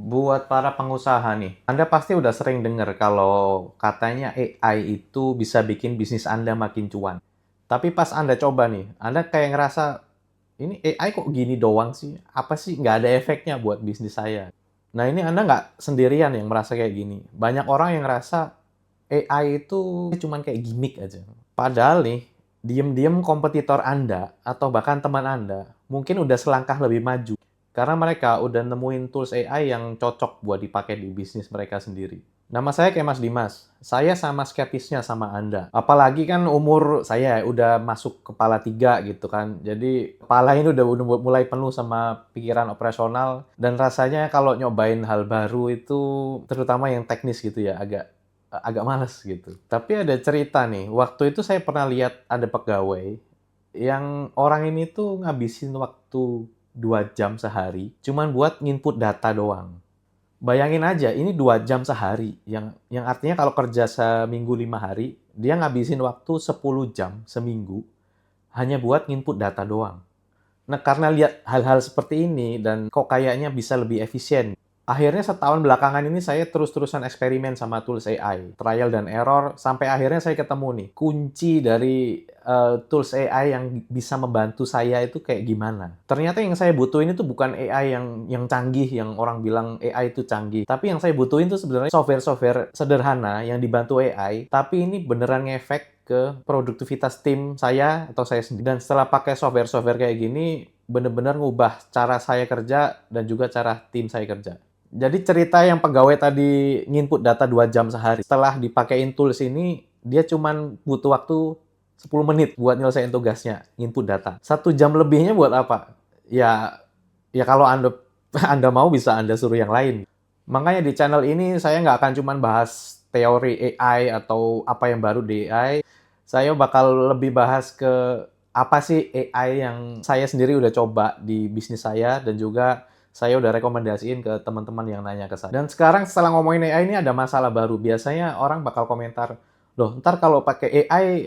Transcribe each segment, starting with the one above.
Buat para pengusaha nih, Anda pasti udah sering dengar kalau katanya AI itu bisa bikin bisnis Anda makin cuan. Tapi pas Anda coba nih, Anda kayak ngerasa, ini AI kok gini doang sih? Apa sih nggak ada efeknya buat bisnis saya? Nah ini Anda nggak sendirian yang merasa kayak gini. Banyak orang yang ngerasa AI itu cuman kayak gimmick aja. Padahal nih, diem-diem kompetitor Anda atau bahkan teman Anda mungkin udah selangkah lebih maju. Karena mereka udah nemuin tools AI yang cocok buat dipakai di bisnis mereka sendiri. Nama saya kayak Mas Dimas. Saya sama skeptisnya sama Anda. Apalagi kan umur saya udah masuk kepala 3 gitu kan. Jadi kepala ini udah mulai penuh sama pikiran operasional. Dan rasanya kalau nyobain hal baru itu, terutama yang teknis gitu ya, agak agak males gitu. Tapi ada cerita nih, waktu itu saya pernah lihat ada pegawai yang orang ini tuh ngabisin waktu 2 jam sehari cuman buat nginput data doang. Bayangin aja, ini 2 jam sehari, yang artinya kalau kerja seminggu 5 hari, dia ngabisin waktu 10 jam seminggu hanya buat nginput data doang. Nah, karena lihat hal-hal seperti ini dan kok kayaknya bisa lebih efisien. Akhirnya setahun belakangan ini saya terus-terusan eksperimen sama tools AI, trial dan error, sampai akhirnya saya ketemu nih, kunci dari tools AI yang bisa membantu saya itu kayak gimana. Ternyata yang saya butuhin itu bukan AI yang canggih, yang orang bilang AI itu canggih. Tapi yang saya butuhin itu sebenarnya software-software sederhana yang dibantu AI, tapi ini beneran ngefek ke produktivitas tim saya atau saya sendiri. Dan setelah pakai software-software kayak gini, bener-bener ngubah cara saya kerja dan juga cara tim saya kerja. Jadi cerita yang pegawai tadi nginput data 2 jam sehari. Setelah dipakein tools ini, dia cuman butuh waktu 10 menit buat nyelesain tugasnya, nginput data. 1 jam lebihnya buat apa? Ya, ya kalau Anda Anda mau bisa Anda suruh yang lain. Makanya di channel ini saya nggak akan cuman bahas teori AI atau apa yang baru di AI. Saya bakal lebih bahas ke apa sih AI yang saya sendiri udah coba di bisnis saya dan juga saya udah rekomendasiin ke teman-teman yang nanya ke saya. Dan sekarang setelah ngomongin AI ini ada masalah baru. Biasanya orang bakal komentar, loh ntar kalau pakai AI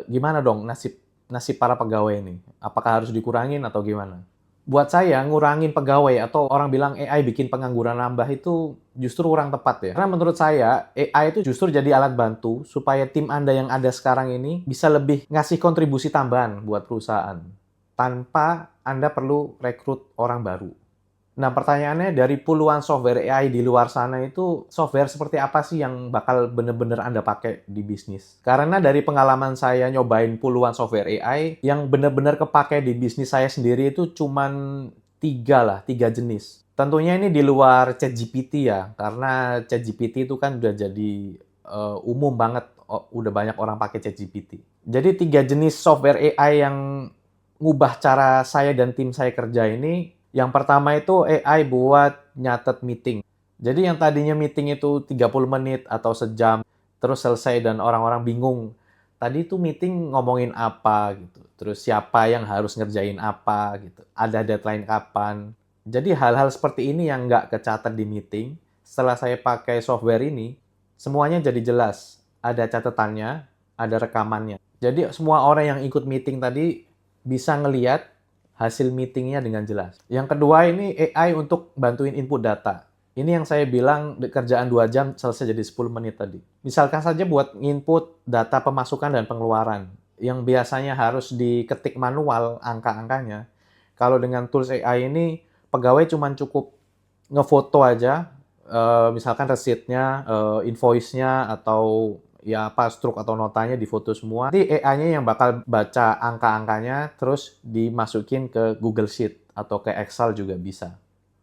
gimana dong nasib nasib para pegawai ini? Apakah harus dikurangin atau gimana? Buat saya, ngurangin pegawai atau orang bilang AI bikin pengangguran nambah itu justru kurang tepat ya. Karena menurut saya, AI itu justru jadi alat bantu supaya tim Anda yang ada sekarang ini bisa lebih ngasih kontribusi tambahan buat perusahaan. Tanpa Anda perlu rekrut orang baru. Nah, pertanyaannya dari puluhan software AI di luar sana itu, software seperti apa sih yang bakal bener-bener Anda pakai di bisnis? Karena dari pengalaman saya nyobain puluhan software AI, yang bener-bener kepake di bisnis saya sendiri itu cuman 3 jenis. Tentunya ini di luar ChatGPT ya, karena ChatGPT itu kan udah jadi umum banget, udah banyak orang pakai ChatGPT. Jadi 3 jenis software AI yang ngubah cara saya dan tim saya kerja ini, yang pertama itu AI buat nyatet meeting. Jadi yang tadinya meeting itu 30 menit atau sejam, terus selesai dan orang-orang bingung. Tadi itu meeting ngomongin apa gitu. Terus siapa yang harus ngerjain apa gitu. Ada deadline kapan. Jadi hal-hal seperti ini yang nggak kecatat di meeting, setelah saya pakai software ini, semuanya jadi jelas. Ada catatannya, ada rekamannya. Jadi semua orang yang ikut meeting tadi bisa ngeliat hasil meetingnya dengan jelas. Yang kedua ini AI untuk bantuin input data. Ini yang saya bilang kerjaan 2 jam selesai jadi 10 menit tadi. Misalkan saja buat input data pemasukan dan pengeluaran yang biasanya harus diketik manual angka-angkanya. Kalau dengan tools AI ini pegawai cuma cukup ngefoto aja, misalkan resitnya, invoice-nya atau ya apa struk atau notanya difoto semua. Nanti AI-nya yang bakal baca angka-angkanya terus dimasukin ke Google Sheet atau ke Excel juga bisa.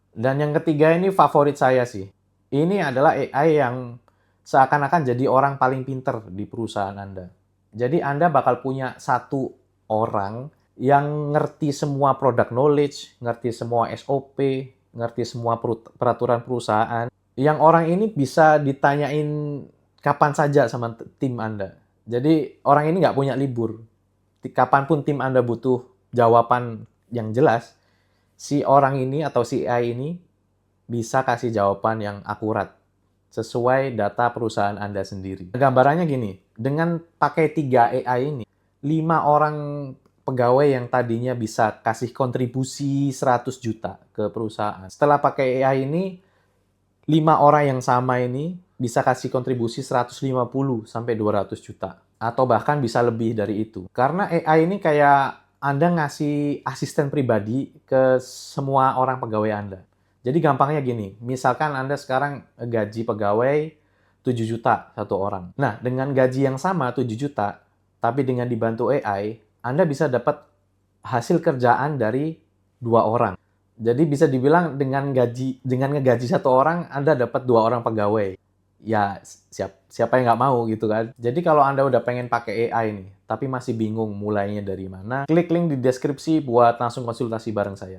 Dan yang ketiga ini favorit saya sih. Ini adalah AI yang seakan-akan jadi orang paling pinter di perusahaan Anda. Jadi Anda bakal punya satu orang yang ngerti semua product knowledge, ngerti semua SOP, ngerti semua peraturan perusahaan. Yang orang ini bisa ditanyain kapan saja sama tim Anda. Jadi orang ini nggak punya libur. Kapanpun tim Anda butuh jawaban yang jelas, si orang ini atau si AI ini bisa kasih jawaban yang akurat sesuai data perusahaan Anda sendiri. Gambarannya gini, dengan pakai 3 AI ini, 5 orang pegawai yang tadinya bisa kasih kontribusi 100 juta ke perusahaan. Setelah pakai AI ini, 5 orang yang sama ini bisa kasih kontribusi 150 sampai 200 juta. Atau bahkan bisa lebih dari itu. Karena AI ini kayak Anda ngasih asisten pribadi ke semua orang pegawai Anda. Jadi gampangnya gini, misalkan Anda sekarang gaji pegawai 7 juta satu orang. Nah, dengan gaji yang sama 7 juta, tapi dengan dibantu AI, Anda bisa dapat hasil kerjaan dari 2 orang. Jadi bisa dibilang dengan ngegaji satu orang, Anda dapat 2 orang pegawai. Ya, siapa yang nggak mau gitu kan. Jadi kalau Anda udah pengen pakai AI nih, tapi masih bingung mulainya dari mana, klik link di deskripsi buat langsung konsultasi bareng saya.